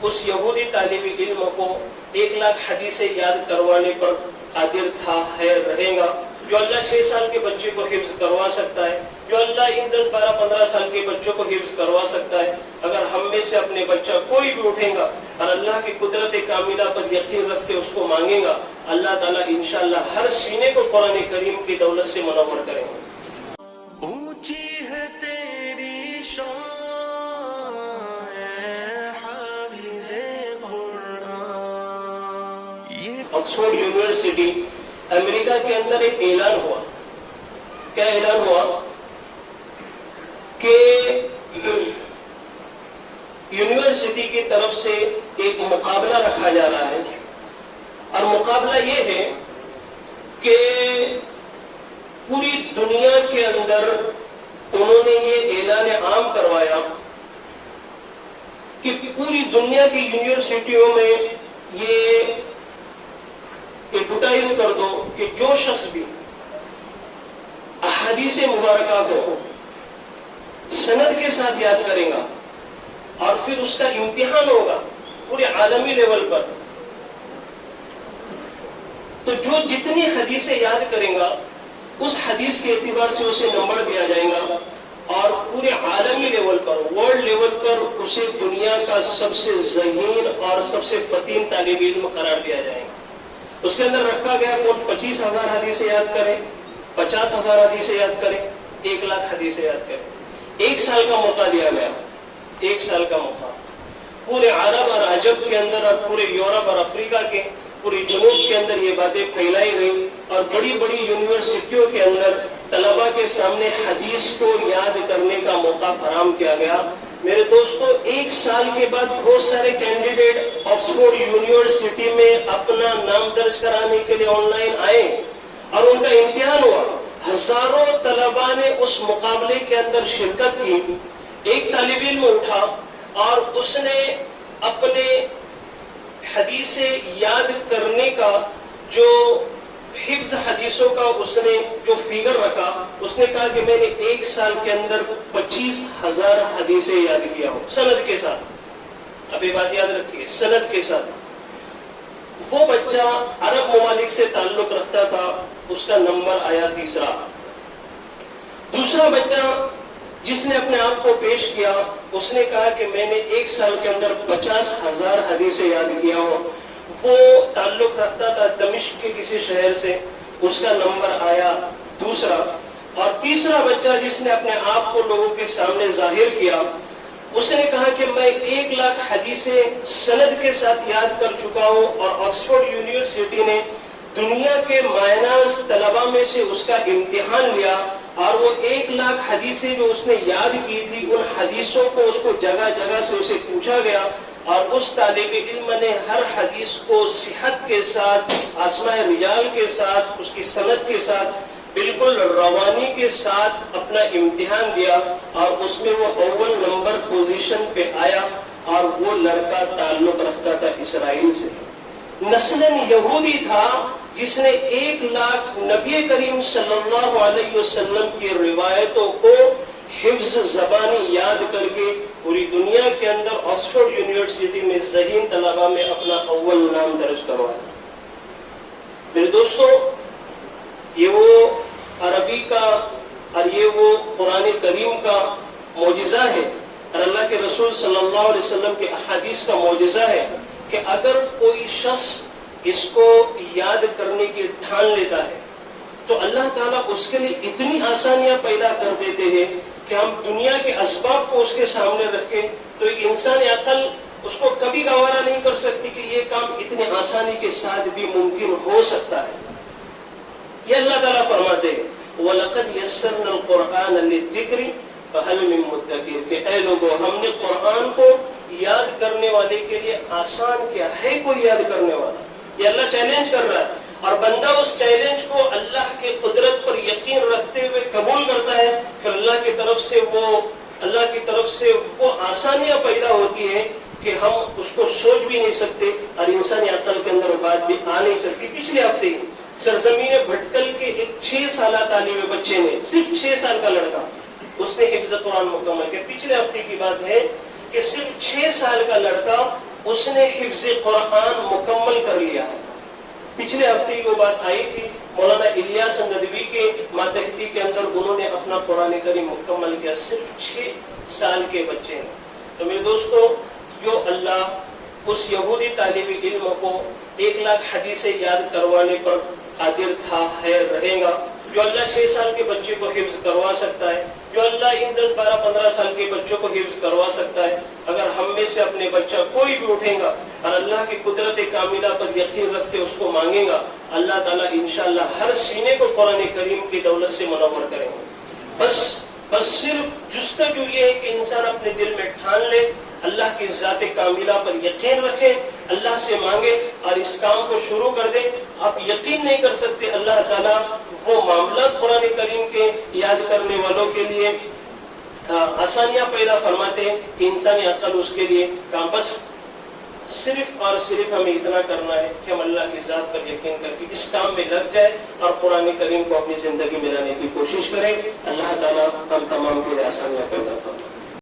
اس یہودی طالب علم کو 1,00,000 حدیثیں یاد کروانے پر قادر تھا، ہے، رہے گا؟ جو اللہ 6 سال کے بچے کو حفظ کروا سکتا ہے، جو اللہ ان 10 12 15 سال کے بچوں کو حفظ کروا سکتا ہے، اگر ہم میں سے اپنے بچہ کوئی بھی اٹھے گا اور اللہ کی قدرت کاملہ پر یقین رکھتے اس کو مانگے گا، اللہ تعالیٰ انشاءاللہ ہر سینے کو قرآن کریم کی دولت سے منور کریں گے۔ اونچی ہے تیری شان اے حافظ قرآن۔ آکسفورڈ یونیورسٹی امریکہ کے اندر ایک اعلان ہوا۔ کیا اعلان ہوا؟ کہ یونیورسٹی کی طرف سے ایک مقابلہ رکھا جا رہا ہے، اور مقابلہ یہ ہے کہ پوری دنیا کے اندر انہوں نے یہ اعلان عام کروایا کہ پوری دنیا کی یونیورسٹیوں میں یہ ایڈورٹائز کر دو کہ جو شخص بھی احادیث مبارکہ کو سند کے ساتھ یاد کرے گا اور پھر اس کا امتحان ہوگا پورے عالمی لیول پر، تو جو جتنی حدیثیں یاد کرے گا اس حدیث کے اعتبار سے اسے نمبر دیا جائے گا، اور پورے عالمی لیول پر، ورلڈ لیول پر اسے دنیا کا سب سے ذہین اور سب سے فتین طالب علم قرار دیا جائے گا۔ اس کے اندر رکھا گیا کون 25,000 حدیثیں یاد کرے، 50,000 حدیثیں یاد کرے، 1,00,000 حدیثیں یاد کرے۔ 1 سال کا موقع دیا گیا، 1 سال کا موقع۔ پورے عرب اور عجب کے اندر اور پورے یورپ اور افریقہ کے پورے جنوب کے اندر یہ باتیں پھیلائی گئی، اور بڑی بڑی یونیورسٹیوں کے اندر طلباء کے سامنے حدیث کو یاد کرنے کا موقع فراہم کیا گیا۔ میرے دوستو، 1 سال کے بعد بہت سارے کینڈیڈیٹ آکسفورڈ یونیورسٹی میں اپنا نام درج کرانے کے لیے آن لائن آئے اور ان کا امتحان ہوا۔ ہزاروں طلباء نے اس مقابلے کے اندر شرکت کی۔ ایک طالب علم اٹھا اور اس نے اپنے حدیثیں یاد کرنے کا جو حفظ حدیثوں کا اس نے جو فگر رکھا، اس نے کہا کہ میں نے 1 سال کے اندر 25,000 حدیثیں یاد کیا ہوں، سند کے ساتھ۔ اب یہ بات یاد رکھیے، سند کے ساتھ۔ وہ بچہ عرب ممالک سے تعلق رکھتا تھا، اس کا نمبر آیا 3. دوسرا بچہ جس نے اپنے آپ کو پیش کیا، اس نے کہا کہ میں نے 1 سال کے اندر 50,000 حدیثیں یاد کیا ہوں، وہ تعلق رکھتا تھا دمشق کے کسی شہر سے، اس کا نمبر آیا 2. اور تیسرا بچہ جس نے اپنے آپ کو لوگوں کے سامنے ظاہر کیا، اس نے کہا کہ میں 1,00,000 حدیثیں سند کے ساتھ یاد کر چکا ہوں، اور آکسفورڈ یونیورسٹی نے دنیا کے مایناز طلباء میں سے اس کا امتحان لیا، اور وہ 1,00,000 حدیثیں جو اس نے یاد کی تھی، ان حدیثوں کو اس کو جگہ جگہ سے اسے پوچھا گیا، اور اس طالب علم نے ہر حدیث کو صحت کے ساتھ، اسماء رجال کے ساتھ، اس کی سند کے ساتھ، بالکل روانی کے ساتھ اپنا امتحان دیا، اور اس میں وہ اول نمبر پوزیشن پہ آیا، اور وہ لڑکا تعلق رکھتا تھا اسرائیل سے، نسلاً یہودی تھا، جس نے 1,00,000 نبی کریم صلی اللہ علیہ وسلم کی روایتوں کو حفظ زبانی یاد کر کے پوری دنیا کے اندر آکسفورڈ یونیورسٹی میں ذہین طلباء میں اپنا اول نام درج کروایا۔ میرے دوستو، یہ وہ عربی کا اور یہ وہ قرآن کریم کا معجزہ ہے، اور اللہ کے رسول صلی اللہ علیہ وسلم کے احادیث کا معجزہ ہے کہ اگر کوئی شخص اس کو یاد کرنے کی ٹھان لیتا ہے تو اللہ تعالیٰ اس کے لیے اتنی آسانیاں پیدا کر دیتے ہیں کہ ہم دنیا کے اسباب کو اس کے سامنے رکھیں تو ایک انسانی عقل اس کو کبھی گوارا نہیں کر سکتی کہ یہ کام اتنی آسانی کے ساتھ بھی ممکن ہو سکتا ہے۔ یہ اللہ تعالیٰ فرماتے ہیں وَلَقَدْ يَسَّرْنَا الْقُرْآنَ لِلذِّكْرِ فَهَلْ مِن مُدَّكِرٍ، کہ اے لوگوں، ہم نے قرآن کو یاد کرنے والے کے لیے آسان کیا ہے، کوئی یاد کرنے والا؟ یہ اللہ چیلنج کر رہا ہے، اور بندہ اس چیلنج کو اللہ کی قدرت پر یقین رکھتے ہوئے قبول کرتا ہے، پھر اللہ کی طرف سے وہ آسانیاں پیدا ہوتی ہیں کہ ہم اس کو سوچ بھی نہیں سکتے، اور انسانی عقل کے اندر وہ بات بھی آ نہیں سکتی۔ پچھلے ہفتے سرزمین بھٹکل کے ایک 6 سالہ طالب بچے نے، صرف 6 سال کا لڑکا، اس نے حفظ قرآن مکمل کیا۔ پچھلے ہفتے کی بات ہے کہ صرف 6 سال کا لڑکا اس نے حفظ قرآن مکمل کر لیا ہے. پچھلے ہفتے وہ بات آئی تھی مولانا الیاس ندوی کے ماتحتی کے اندر، انہوں نے اپنا قرآن کریم مکمل کیا، صرف 6 سال کے بچے ہیں. تو میرے دوستو، جو اللہ اس یہودی طالب علم کو 1 لاکھ حدیثیں یاد کروانے پر قادر تھا، ہے، رہے گا، جو اللہ 6 سال کے بچے کو حفظ کروا سکتا ہے، جو اللہ ان 10 12 15 سال کے بچوں کو حفظ کروا سکتا ہے، اگر ہم میں سے اپنے بچہ کوئی بھی اٹھے گا اور اللہ کی قدرت کاملہ پر یقین رکھتے اس کو مانگے گا، اللہ تعالیٰ انشاءاللہ ہر سینے کو قرآن کریم کی دولت سے منور کریں گے. بس صرف جستجو یہ ہے کہ انسان اپنے دل میں ٹھان لے، اللہ کی ذات کاملہ پر یقین رکھے، اللہ سے مانگے اور اس کام کو شروع کر دے. آپ یقین نہیں کر سکتے، اللہ تعالیٰ وہ معاملات قرآن کریم کے یاد کرنے والوں کے لیے آسانیاں پیدا فرماتے ہیں کہ انسانی عقل اس کے لیے کام. بس صرف اور صرف ہمیں اتنا کرنا ہے کہ ہم اللہ کی ذات پر یقین کر کے اس کام میں لگ جائے اور قرآن کریم کو اپنی زندگی میں لانے کی کوشش کریں. اللہ تعالیٰ ہم تمام کے لیے آسانیاں پیدا فرمائے.